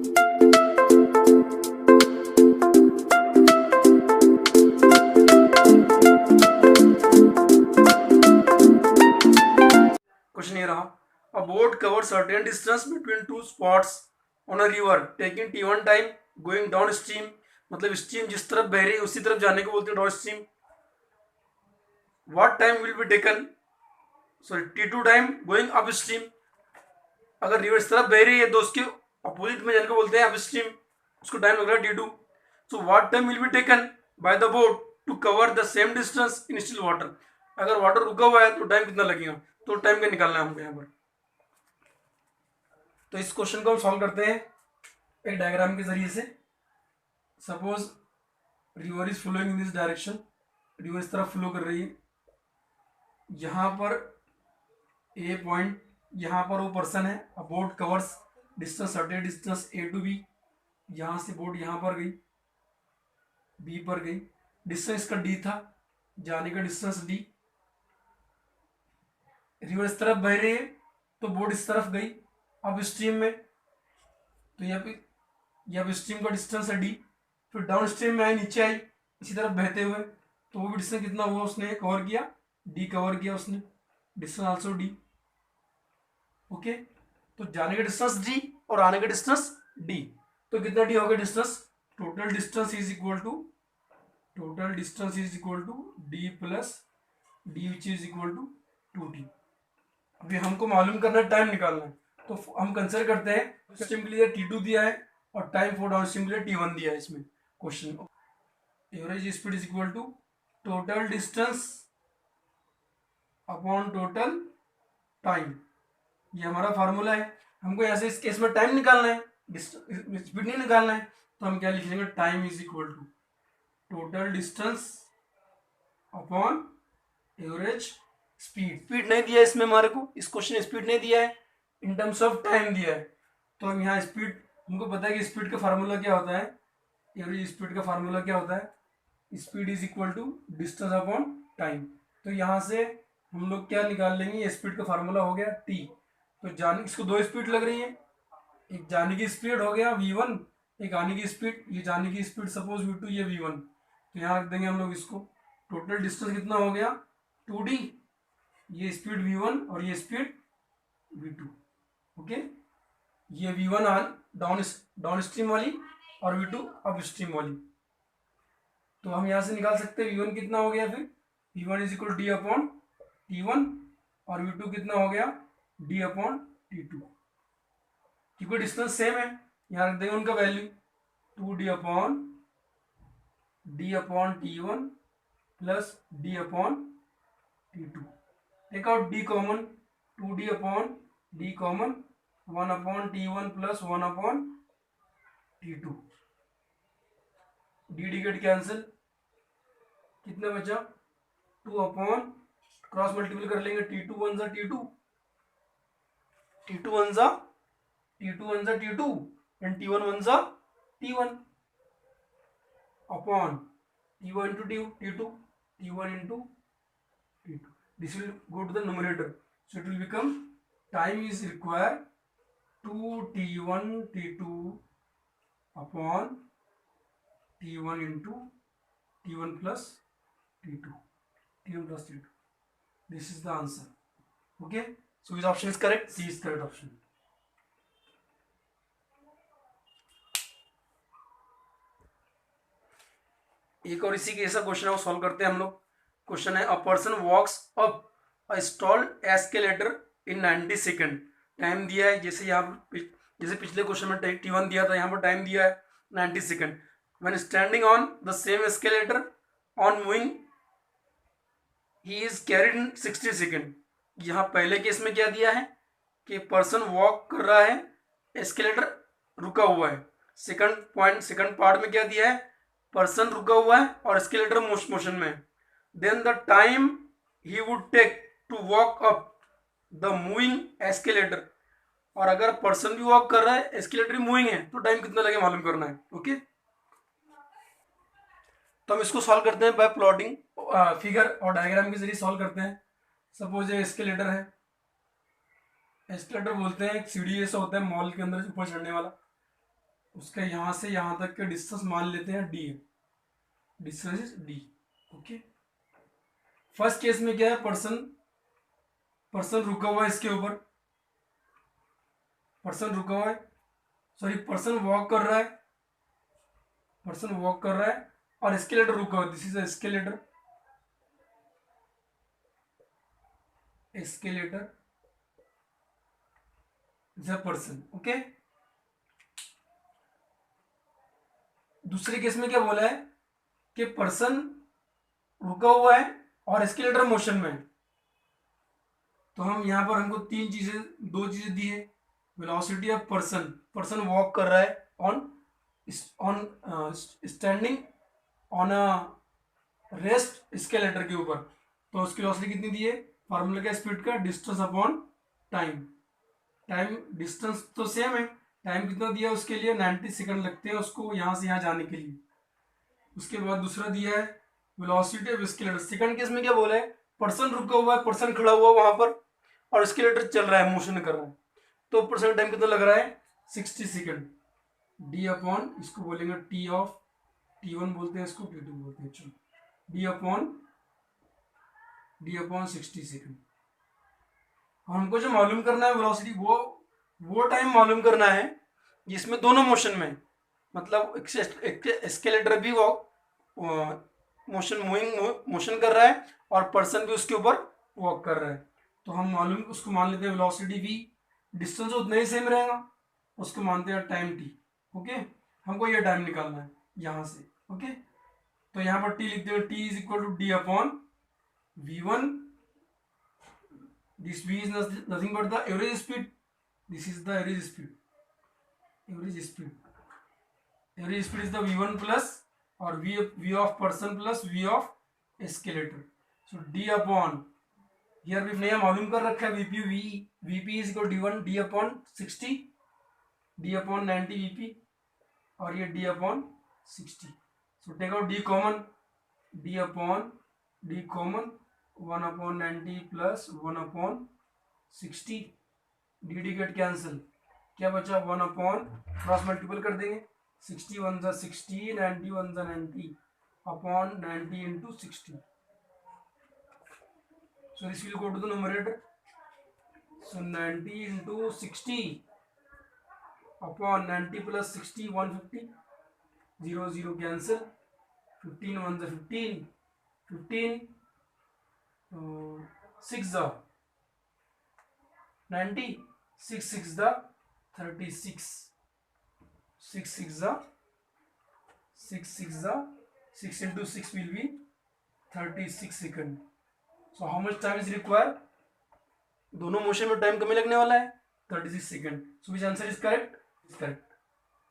Question ये रहा, अ boat cover certain distance between two spots on a river taking t1 time going down stream, मतलब stream जिस तरफ बह रही है उसी तरफ जाने को बोलते हैं down stream. What time will be taken, sorry t2 time going up stream, अगर रिवर इस तरफ बह रही है तो उसके अपोजिट में जाने को बोलते हैं अप स्ट्रीम, उसको टाइम लग रहा है t2। So what time will be taken by the boat to cover the same distance in still water, अगर वाटर रुका हुआ है तो टाइम कितना लगेगा, तो टाइम का निकालना है हमको यहाँ पर। तो इस क्वेश्चन को हम सॉल्व करते हैं एक डायग्राम के जरिए से। Suppose river is flowing in this direction, river इस तरफ फ्लो कर रही है, यहाँ पर ए पॉइंट, यहाँ पर वो पर्सन है, a boat covers distance certain distance A to B, यहाँ से बोट यहाँ पर गई, बी पर गई, डिस्टेंस इसका डी था, जाने का डिस्टेंस डी, रिवर इस तरफ बह रही है तो बोट इस तरफ गई अब स्ट्रीम में, तो यहाँ पे स्ट्रीम का डिस्टेंस है डी, फिर डाउन स्ट्रीम में आई, नीचे आई इसी तरफ बहते हुए, तो वो भी डिस्टेंस कितना हुआ, उसने कवर किया, डी कवर किया उसने, डिस्टेंस आल्सो डी। ओके, तो जाने का डिस्टेंस डी और आने का डिस्टेंस डी, तो कितना डी हो गया distance, total distance is equal to D plus D which is equal to 2t। अभी हमको मालूम करना है, टाइम निकालना है, तो हम कंसिडर करते हैं स्ट्रीम के लिए t2 दिया है और टाइम फॉर डाउन स्ट्रीम के लिए t1 दिया है इसमें question. Average speed is equal to total distance upon total time, ये हमारा फार्मूला है। हमको यहाँ से इस केस में टाइम निकालना है, स्पीड नहीं निकालना है, तो हम क्या लिख लेंगे, time is equal to total distance upon average speed. Speed नहीं दिया है इसमें हमारे को, इस क्वेश्चन में स्पीड नहीं दिया है, इन टर्म्स ऑफ टाइम दिया है, तो हम यहाँ स्पीड, हमको पता है कि स्पीड का फार्मूला क्या होता है, एवरेज स्पीड का फार्मूला क्या होता है, speed is equal to distance upon time. तो यहाँ से हम लोग क्या निकाल लेंगे, स्पीड का फार्मूला हो गया t, तो जाने, इसको दो स्पीड लग रही है, एक जाने की स्पीड हो गया v1, एक आने की स्पीड, ये जाने की स्पीड सपोज v2, ये v1, तो यहाँ रख देंगे हम लोग इसको, टोटल डिस्टेंस कितना हो गया 2d, ये स्पीड v1 और ये स्पीड v2। ओके, ये v1 डाउन स्ट्रीम वाली और v2 अप स्ट्रीम वाली, तो हम यहाँ से निकाल सकते हैं v1 कितना हो गया, फिर v1 is equal D upon t1 और v2 कितना हो गया d अपॉन t2, क्योंकि डिस्टेंस सेम है, यहाँ रख देंगे उनका value 2d upon t1 plus d upon t2, take out d common, 2d upon d common, 1 upon t1 plus 1 upon t2, D get cancel, कितना बचा 2 अपॉन, क्रॉस मल्टीपल कर लेंगे, t2 वन जा t2 वन जा t2 and t1 one जा t1 upon t1 into t2, t1 into t2, this will go to the numerator, so it will become time is required 2t1 t2 upon t1 into t1 plus t2, this is the answer. Okay, so which option is correct, C is correct option. एक और इसी के ऐसा question है वो solve करते हैं हम लोग। क्वेश्चन है, a person walks up a stall escalator in 90 second, time दिया है, जैसे यहाँ जैसे पिछले क्वेश्चन में t1 दिया था, यहाँ पर टाइम दिया है 90 second. When standing on the same escalator on moving he is carried in 60 second. यहाँ पहले केस में क्या दिया है कि पर्सन वॉक कर रहा है, एस्केलेटर रुका हुआ है। सेकंड पार्ट में क्या दिया है, पर्सन रुका हुआ है और एस्केलेटर मोशन में है। Then the time he would take to walk up the moving escalator, और अगर पर्सन भी वॉक कर रहा है, एस्केलेटर मूविंग है, तो टाइम कितना लगे मालूम करना है। ओके, तो हम इसको सॉल्व करते हैं बाय प्लॉटिंग, फिगर और डायग्राम के जरिए सॉल्व करते हैं। सपोज ये एस्केलेटर है, एस्केलेटर बोलते हैं एक सीढ़ी ऐसा होता है मॉल के अंदर ऊपर चढ़ने वाला, उसका यहाँ से यहाँ तक का डिस्टेंस मान लेते हैं डी है, distance is D. Okay, first case में क्या है, पर्सन पर्सन रुका हुआ है इसके ऊपर, पर्सन रुका हुआ है, सॉरी पर्सन वॉक कर रहा है, पर्सन वॉक कर रहा है और एस्केलेटर रुका हुआ है, this is escalator, escalator is a person. Okay, दूसरे केस में क्या बोला है कि पर्सन रुका हुआ है और एस्केलेटर मोशन में है। तो हम यहाँ पर हमको तीन चीजें, दो चीजें दी है, velocity of person, person walk कर रहा है on standing on a rest escalator के ऊपर, तो उसकी वेलोसिटी कितनी दी है, फार्मूला क्या, स्पीड का distance upon time, time distance तो सेम है, टाइम कितना दिया उसके लिए 90 सेकंड लगते हैं उसको यहाँ से यहाँ जाने के लिए। उसके बाद दूसरा दिया है velocity of escalator, second case में क्या बोला है, पर्सन रुका हुआ है, पर्सन खड़ा हुआ वहां पर और एस्केलेटर चल रहा है, मोशन कर रहा है, तो पर्सन टाइम कितना लग रहा है 60 सेकंड, डी अपॉन इसको बोलेंगे टी ऑफ, T1 बोलते हैं इसको, T2 बोलते हैं, चलो डी अपॉन 60 सेकंड। हमको जो मालूम करना है वेलोसिटी, वो टाइम मालूम करना है जिसमें दोनों मोशन में, मतलब एस्केलेटर भी वो मोशन कर रहा है और पर्सन भी उसके ऊपर वॉक कर रहा है। तो हम मालूम उसको मान लेते हैं वेलोसिटी v, डिस्टेंस उतना ही सेम रहेगा, उसको मानते हैं टाइम t। ओके, हमको ये टाइम निकालना है यहाँ से। ओके, तो यहाँ पर t लिखते हैं, t is equal to D upon v1, this v is nothing but the average speed, this is the average speed, average speed, average speed is the v1 plus or v of person plus v of escalator, so d upon, here भी नया मालूम कर रखा है vp is equal to d1 d upon 60, d upon 90 vp और ये d upon 60, so take out d common, d upon d common 1 upon 90 plus 1 upon 60, D get cancel, क्या बचा 1 अपॉन, क्रॉस मल्टीपल कर देंगे, 60 1 जा 60, 90 1 जा 90 upon 90 into 60, so this will go to the numerator, so 90 into 60 upon 90 plus 60 150, 0 0 cancel, 15 1 जा 15, 15 6 जा 90, 6 6 the 36, 6 6 the 6 6 the 6 into 6 will be 36 second, so how much time is required, दोनों motion में time कम लगने वाला है 36 second, so which answer is correct, is correct,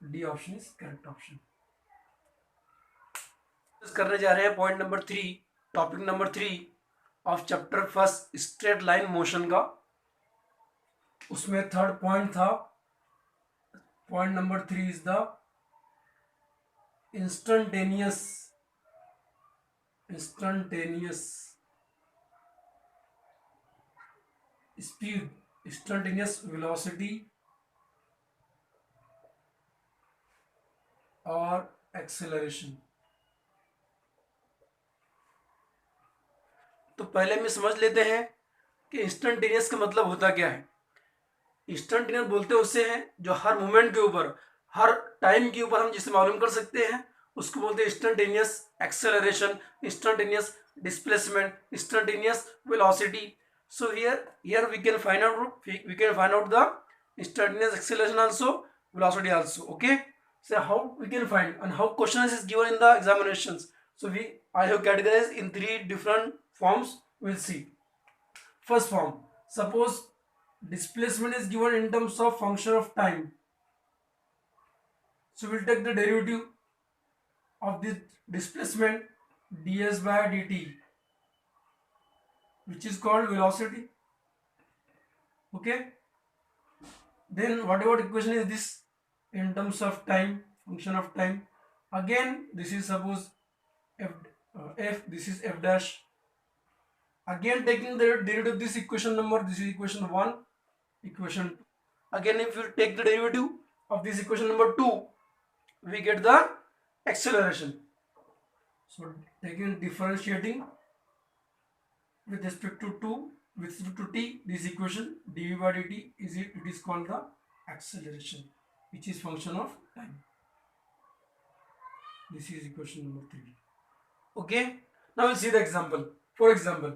D option is correct option। करने जा रहे हैं point number 3, topic number 3 of chapter first, straight line motion का, उसमें थर्ड पॉइंट था, point number 3 is the instantaneous speed, instantaneous velocity और acceleration. तो पहले में समझ लेते हैं कि इंस्टेंटेनियस का मतलब होता क्या है। इंस्टेंटेनियस बोलते उसे हैं जो हर मोमेंट के ऊपर, हर टाइम के ऊपर हम जिसे मालूम कर सकते हैं उसको बोलते हैं instantaneous acceleration, instantaneous displacement, instantaneous velocity. So here we can find out the instantaneous acceleration also, velocity also. Okay, so how we can find and how question is given in the examinations, so I have categorized in 3 different forms, we'll see। First form, suppose displacement is given in terms of function of time, so we'll take the derivative of this displacement ds by dt, which is called velocity। Okay, then whatever equation is this in terms of time, function of time, again this is suppose f, this is f dash, again taking the derivative of this equation number, this is equation 1, equation 2, again if you take the derivative of this equation number 2, we get the acceleration. So taking differentiating with respect to t, this equation dv by dt it is called the acceleration, which is function of time. This is equation number 3. Okay, now we'll see the example. For example,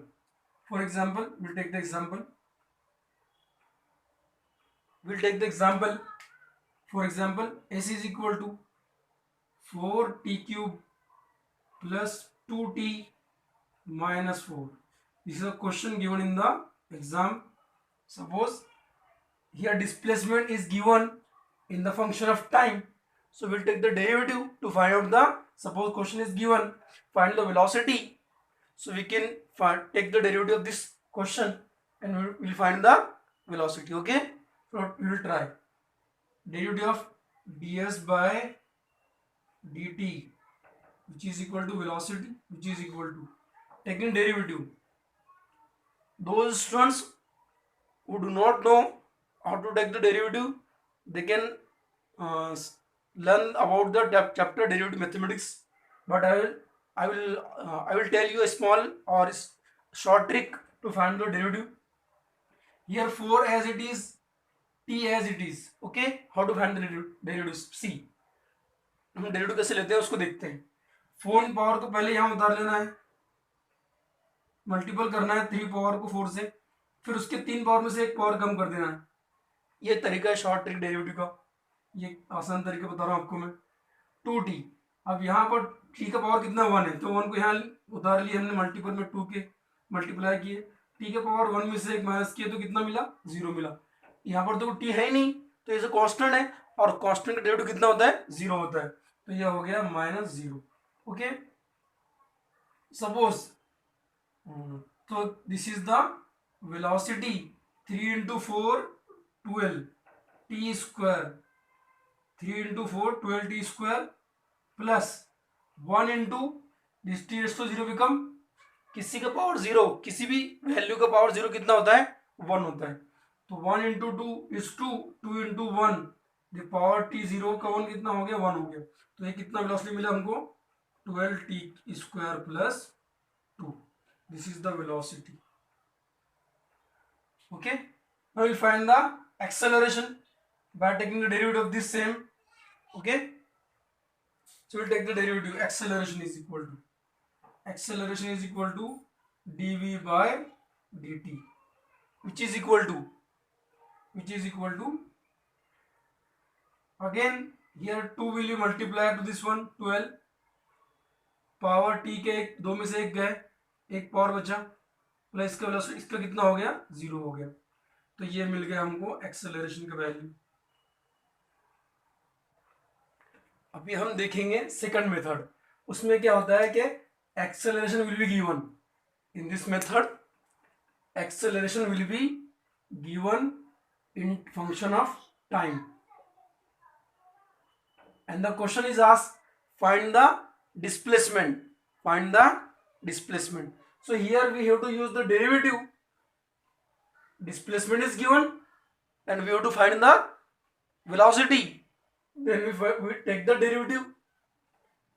we'll take the example. For example, s is equal to 4t cube plus 2t minus 4. This is a question given in the exam. Suppose here displacement is given in the function of time, so we'll take the derivative to find out the, suppose question is given, find the velocity, so we can take the derivative of this question and we'll find the velocity. Okay, so we will try derivative of ds by dt, which is equal to velocity, which is equal to, taking derivative. Those students who do not know how to take the derivative, they can learn about the chapter derivative mathematics, but I will tell you a small or short trick to find the derivative. Here 4 as it is, t as it is. Okay, how to find the derivatives? See, हम derivative कैसे लेते हैं उसको देखते हैं. 4 power को पहले यहाँ उतार लेना है, मल्टीपल करना है 3 पावर को 4 से, फिर उसके 3 पावर में से 1 पावर कम कर देना है. ये तरीका है शॉर्ट ट्रिक डेरिवेटिव का, ये आसान तरीका बता रहा हूँ आपको मैं. 2t, अब यहाँ पर t का पावर कितना 1 है, तो 1 को यहाँ उतार लिया हमने मल्टीपल में, 2 के मल्टीप्लाई किए, t का पावर 1 में से 1 माइनस किए तो कितना मिला, 0 मिला. यहाँ पर तो t है ही नहीं, तो ये कांस्टेंट है और कांस्टेंट का डेरिवेटिव कितना होता है, 0 होता है, तो यह हो गया -0. ओके, सपोज तो this is the velocity 3 into 4 12 t square, 3 into 4 12 t square plus 1 into this t raised to 0 become, किसी का पावर 0, किसी भी वैल्यू का पावर 0 कितना होता है, 1 होता है. तो 1 into 2 is 2, 2 into 1 the power t 0 का 1 कितना हो गया, 1 हो गया. तो ये कितना वेलोसिटी मिला हमको, 12 t square plus 2. This is the velocity. Okay, now we'll find the acceleration by taking the derivative of this same. Okay, so we'll take the derivative. Acceleration is equal to dv by dt, which is equal to again here 2 will be multiplied to this one 12, power t के 2 में से 1 गए, 1 power बचा, plus इसका कितना हो गया, 0 हो गया. तो ये मिल गया हमको एक्सेलरेशन का वैल्यू. अभी हम देखेंगे सेकंड मेथड. उसमें क्या होता है कि acceleration will be given in this method, acceleration will be given in function of time, and the question is asked, find the displacement. So here we have to use the derivative. Displacement is given and we have to find the velocity, then we take the derivative.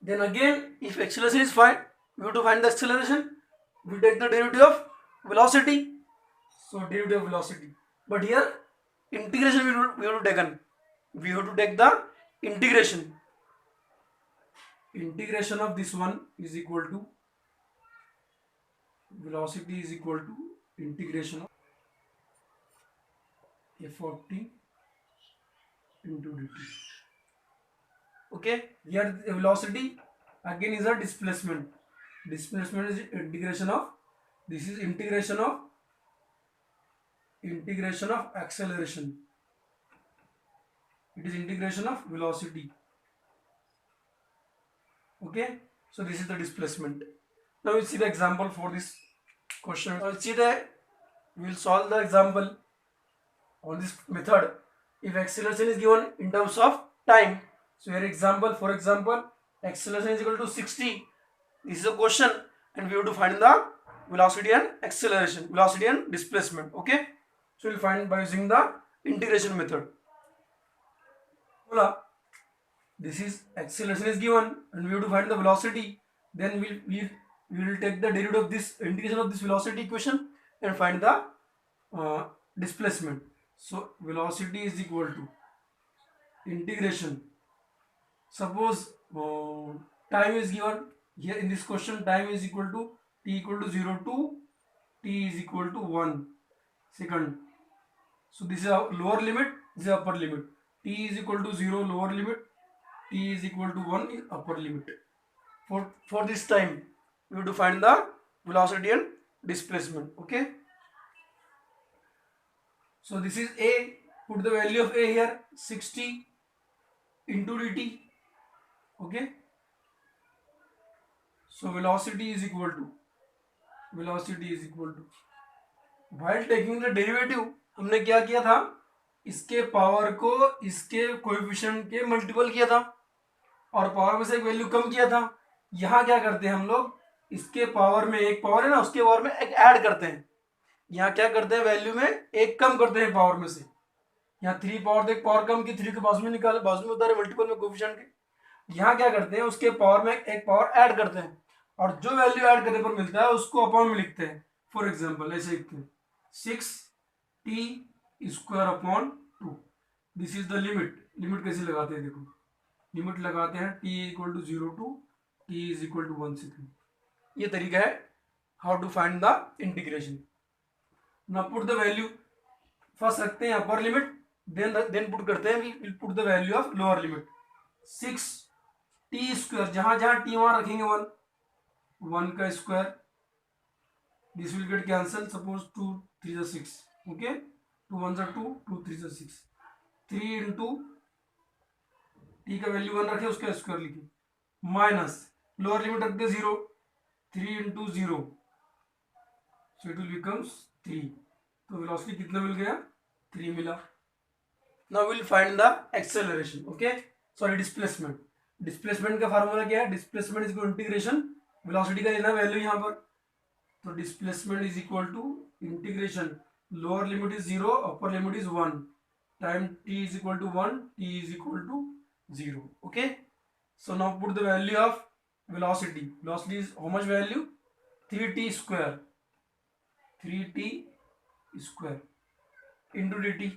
Then again, if acceleration is found, we have to find the acceleration, we take the derivative of velocity. So derivative of velocity, but here integration we have to take the integration of this one is equal to, velocity is equal to integration of f of t into dt. Okay, here the velocity again is a displacement is integration of, this is integration of acceleration, it is integration of velocity. Okay, so this is the displacement. Now we'll see the example for this question. We'll solve the example on this method if acceleration is given in terms of time. So here example, for example, acceleration is equal to 60. This is a question and we have to find the velocity and acceleration, velocity and displacement. Okay, so we'll find by using the integration method. this is acceleration is given and we have to find the velocity, then we will take the derivative of this integration of this velocity equation and find the displacement. So velocity is equal to integration, suppose time is given here in this question, time is equal to t equal to 0 to t is equal to 1 second. So this is a lower limit, this is upper limit. T is equal to 0 lower limit, t is equal to 1 is upper limit. For this time we have to find the velocity and displacement. Okay, so this is a, put the value of a here, 60 into dt. Okay, so velocity is equal to while taking the derivative हमने क्या किया था, इसके power को इसके coefficient के multiple किया था और पावर में से एक वैल्यू कम किया था. यहाँ क्या करते हैं हम लोग, इसके पावर में एक पावर है ना, उसके पावर में एक ऐड करते हैं. यहाँ क्या करते हैं, वैल्यू में एक कम करते हैं पावर में से. यहाँ 3 पावर, एक पावर कम की 3 के बाजू में निकाले, बाजू में उतारे मल्टीपल में कोएफिशिएंट के. यहाँ क्या करते हैं, उसके पावर में एक पावर ऐड करते हैं और जो वैल्यू ऐड करने पर मिलता है उसको अपॉन में लिखते हैं. फॉर एग्जाम्पल ऐसे लिखते हैं 6t square upon 2. This is the limit. Limit कैसे लगाते हैं, देखो लिमिट लगाते हैं t equal to 0 to t is equal to 1 second. ये तरीका है how to find the integration. Now put the value, first रखते हैं अपर लिमिट, देन पुट करते हैं will put the value of lower limit. 6t square, जहां जहां t वहां रखेंगे 1 का square, this will get cancel. Suppose 2 3 6. Okay, 2 1 2, 2 3 6. 3 into T का वैल्यू 1 रखे, उसका स्क्वायर लिखे, माइनस लोअर लिमिट रख दे 0. 3 into 0, so it will becomes 3. तो वेलोसिटी कितना मिल गया, 3 मिला. Now will find the acceleration. Okay, sorry displacement. Displacement का फार्मूला क्या है, displacement is equal to integration, velocity का लेना वैल्यू यहाँ पर. तो displacement is equal to integration, lower limit is 0, upper limit is 1, time t is equal to 1, t is equal to 0. Okay, so now put the value of velocity. Velocity is how much value, 3t square, 3t square into dt.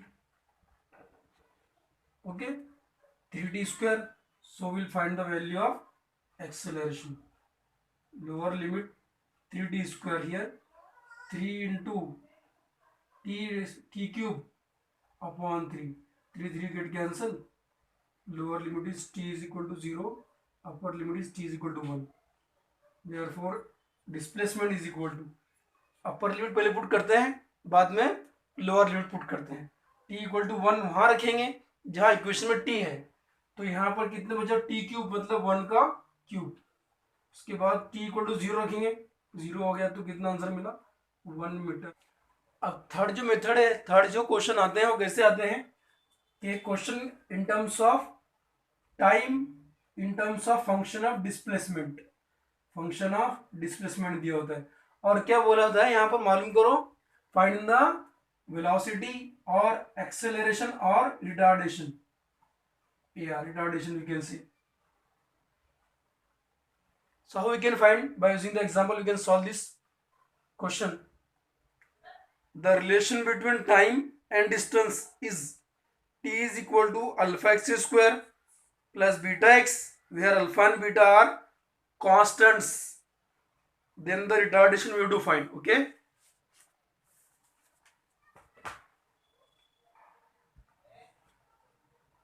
Okay, 3t square. So we'll find the value of acceleration. Lower limit 3t square here, 3 into t cube upon 3. 3 get cancel. Lower limit is t is equal to 0, upper limit is t is equal to 1. Therefore displacement is equal to, upper limit पहले put करते हैं, बाद में lower limit put करते हैं. t equal to 1 वहां रखेंगे जहां इक्वेशन में t है, तो यहाँ पर कितने बचा, t क्यूब मतलब 1 का क्यूब. उसके बाद t इक्वल टू 0 रखेंगे, 0 हो गया तो कितना आंसर मिला, 1 मीटर. अब थर्ड जो मेथड है, थर्ड जो क्वेश्चन आते हैं वो कैसे आते हैं कि question in terms of time, in terms of function of displacement, function of displacement दिया होता है. और क्या बोला होता है यहाँ पर मालूम करो, फाइंड द वेलोसिटी और एक्सेलरेशन और retardation. Retardation we can see. So how we can find, by using the example we can solve this question. The relation between time and distance is t is equal to alpha x square plus beta x, where alpha and beta are constants. Then the retardation we have to find. Okay,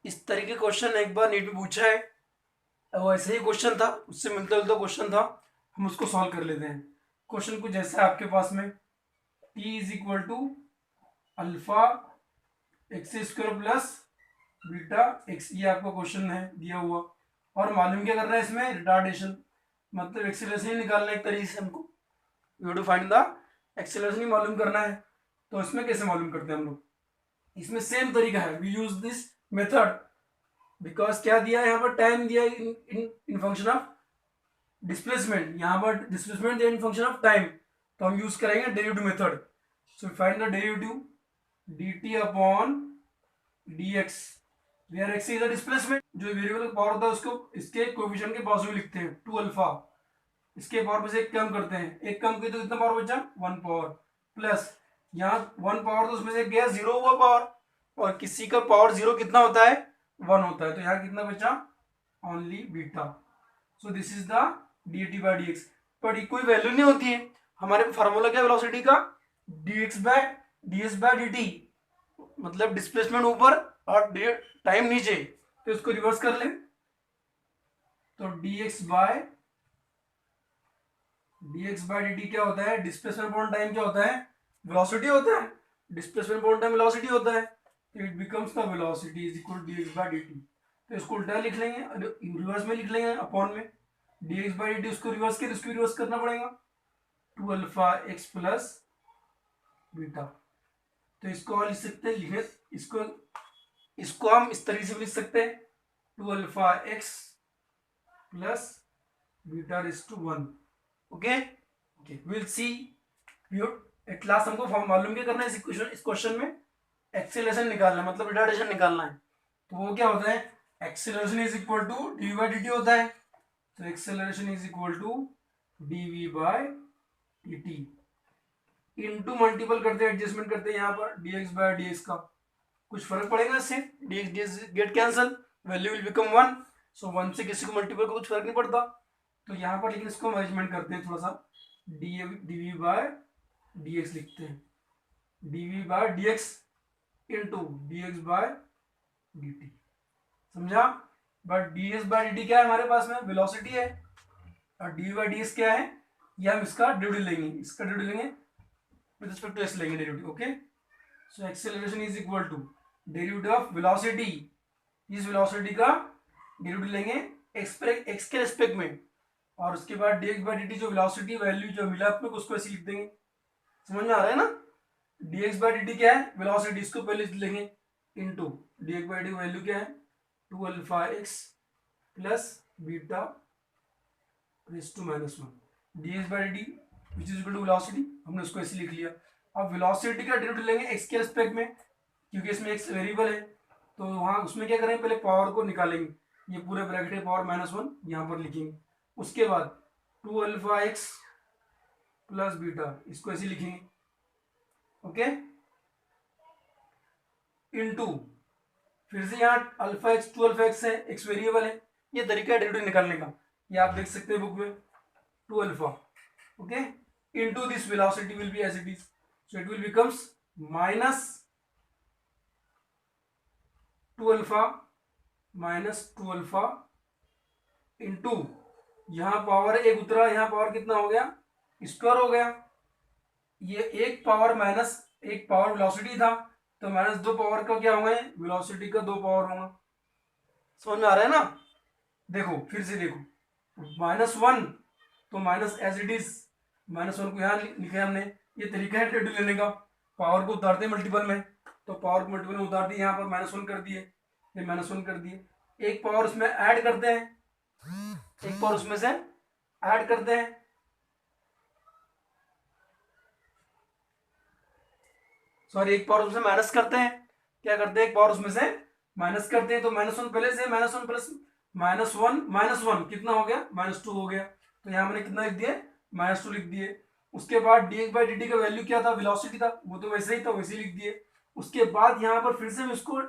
इस तरीके question एक बार NEET में पूछा है, वैसे ही question था, उससे मिलता जुलता क्वेश्चन था, हम उसको सॉल्व कर लेते हैं. क्वेश्चन कुछ ऐसा है आपके पास में, t is equal to alpha X square plus beta X, ये आपका क्वेश्चन है दिया हुआ. और मालूम क्या करना है इसमें, रिटार्डेशन, मतलब एक्सेलरेशन ही निकालना है एक तरीके से हमको. We have to find the acceleration ही मालूम करना है. तो इसमें कैसे मालूम करते हैं हम लोग, इसमें सेम तरीका है, we use this method because क्या दिया है यहाँ पर, टाइम दिया इन फंक्शन ऑफ डिस्प्लेसमेंट, यहाँ पर डिस्प्लेसमेंट दिया इन फंक्शन ऑफ टाइम, तो हम यूज करेंगे derivative method. So find the derivative dt upon dx, where X is the displacement, जो वेरिएबल का पावर होता है उसको इसके कोएफिशिएंट के पॉजिटिव लिखते हैं 2 अल्फा, इसके पावर में से एक कम करते हैं, एक कम किया तो कितना पावर बचा 1 पावर, प्लस यहाँ 1 पावर तो उसमें से गया 0 हुआ पावर, और किसी का पावर 0 कितना होता है 1 होता है, तो यहाँ कितना बचा only beta. So this is the D T by D x, पर कोई वैल्यू नहीं होती है, हमारे फार्मूला क्या वेलोसिटी का D X by D S by D T, मतलब डिस्प्लेसमेंट ऊपर और टाइम नीचे, तो इसको रिवर्स कर ले, तो dx बाय dt क्या होता है, डिस्प्लेसमेंट अपॉन टाइम क्या होता है, वेलोसिटी होता है, डिस्प्लेसमेंट अपॉन टाइम वेलोसिटी होता है, तो it becomes the velocity is equal dx by dt। तो इसको उल्टा लिख लेंगे, रिवर्स में लिख लेंगे अपॉन में, dx बाय dt उसको रिवर्स किया तो इसको रिवर्स करना पड़ेगा 2 अल्फा एक्स प्लस बीटा। तो इसको और लिख सकते हैं, लिखे इसको हम इस तरीके से लिख सकते हैं 2 alpha X plus beta raise to 1। Okay okay, will see at last हमको मालूम क्या करना है इस क्वेश्चन में, एक्सेलरेशन निकालना है, मतलब रिटार्डेशन निकालना है, तो वो क्या होता है, acceleration is equal to D by D T होता है, तो acceleration is equal to D V by D T into multiple करते हैं, एडजस्टमेंट करते हैं यहाँ पर dx बाय dx का, कुछ फर्क पड़ेगा इससे, dx get cancel, value will become 1, सो 1 से किसी को मल्टीपल का कुछ फर्क नहीं पड़ता, तो यहाँ पर लेकिन इसको मैनेजमेंट करते हैं थोड़ा सा, dv बाय dx लिखते हैं, dv by dx into dx by dt, समझा। बट ds बाय dt क्या है हमारे पास में, वेलोसिटी है, और dv बाय dx क्या है, ये हम इसका डेरिवेटिव लेंगे, इसका डेरिवेटिव लेंगे with respect to x लेंगे डेरिवेटिव। Okay, so acceleration is equal to derivative of velocity, इस वेलोसिटी का डेरिवेटिव लेंगे x के रेस्पेक्ट में, और उसके बाद dx बाय dt जो वेलोसिटी वैल्यू जो मिला अपने को उसको ऐसे लिख देंगे, समझ में आ रहा है ना, dx बाय dt क्या है वेलोसिटी, इसको पहले लिख लेंगे into dx by dt value क्या है 2 alpha x plus beta raise to -1, dx by dt which is equal to velocity, हमने उसको ऐसे लिख लिया। अब वेलोसिटी का डेरिवेटिव लेंगे x के रेस्पेक्ट में, क्योंकि इसमें x वेरिएबल है, तो वहाँ उसमें क्या करेंगे, पहले पावर को निकालेंगे, ये पूरे ब्रैकेट है पावर -1 यहाँ पर लिखेंगे, उसके बाद 2 अल्फा x प्लस बीटा इसको ऐसे लिखेंगे, ओके, इनटू फिर से यहाँ अल्फा एक्स 2 अल्फा एक्स है, x वेरिएबल है, ये तरीका है डेरिवेटिव निकालने का, ये आप देख सकते हैं बुक में 2 alpha, okay, into this velocity will be as it is, so it will becomes minus 2 alpha minus 2 alpha into यहाँ पावर एक उतरा, यहाँ पावर कितना हो गया स्क्वायर हो गया, ये एक पावर माइनस एक पावर वेलोसिटी था, तो माइनस 2 पावर का क्या होगा, वेलोसिटी का 2 पावर होगा, समझ में आ रहा है ना। देखो फिर से देखो, -1 तो माइनस एज इट इज, -1 को यहाँ लिखा हमने, ये तरीका है डेरिवेटिव लेने का, पावर को उतारते हैं मल्टीपल में, तो पावर को मल्टीपल में उतार दिए, यहाँ पर -1 कर दिए, ये -1 कर दिए, एक पावर उसमें ऐड करते हैं, एक पावर उसमें से ऐड करते हैं, सॉरी एक पावर उसमें माइनस करते हैं, क्या करते हैं एक पावर उसमें से माइनस करते हैं, तो -1 पहले से -1 प्लस -1 कितना हो गया -2 हो गया, तो यहाँ मैंने कितना लिख दिया -2 लिख दिए। उसके बाद dx बाई dt का वैल्यू क्या था, वेलोसिटी था, वो तो वैसे ही था, वैसे ही लिख दिए। उसके बाद यहाँ पर फिर से हम इसको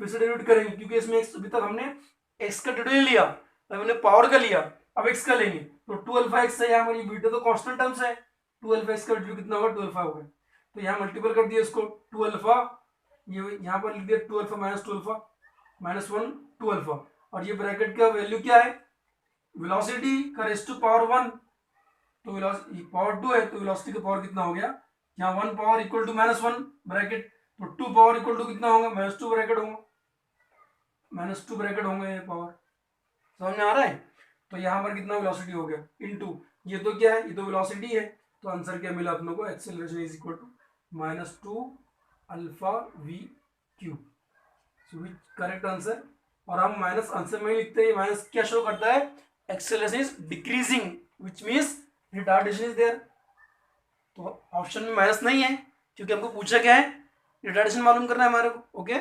फिर से डेरिवेट करेंगे, क्योंकि इसमें अभी तक हमने x का डेरिवेटिव लिया, तो हमने पावर का लिया, अब x का लेंगे, तो 2 अल्फा x है, यहाँ पर ये बीटा तो कांस्टेंट टर्म्स है, 2 अल्फा x का वैल्यू कितना होगा 2 अल्फा होगा, तो यहाँ मल्टीपल कर दिया इसको 2 अल्फा, ये यहाँ पर लिख दिया 2 अल्फा माइनस 2 अल्फा -1 2 अल्फा, और ये ब्रैकेट का वैल्यू क्या है वेलोसिटी का रेज़ टू पावर 1, तो वेलोसिटी पावर 2 है, तो वेलोसिटी का पावर कितना हो गया, यहाँ 1 पावर इक्वल टू -1 ब्रैकेट, तो 2 पावर इक्वल टू कितना होगा -2 ब्रैकेट होगा, -2 ब्रैकेट होंगे ये पावर, समझ में आ रहा है। तो यहाँ पर कितना वेलोसिटी हो गया इनटू ये तो क्या है, ये तो वेलोसिटी है, तो आंसर क्या मिला अपने को, acceleration is equal to -2 alpha V Q, so which correct answer. और हम माइनस आंसर में ही लिखते हैं, माइनस क्या शो करता है, acceleration is decreasing which means retardation is there, तो ऑप्शन में माइनस नहीं है, क्योंकि हमको पूछा क्या है रिटार्डेशन मालूम करना है हमारे को, ओके।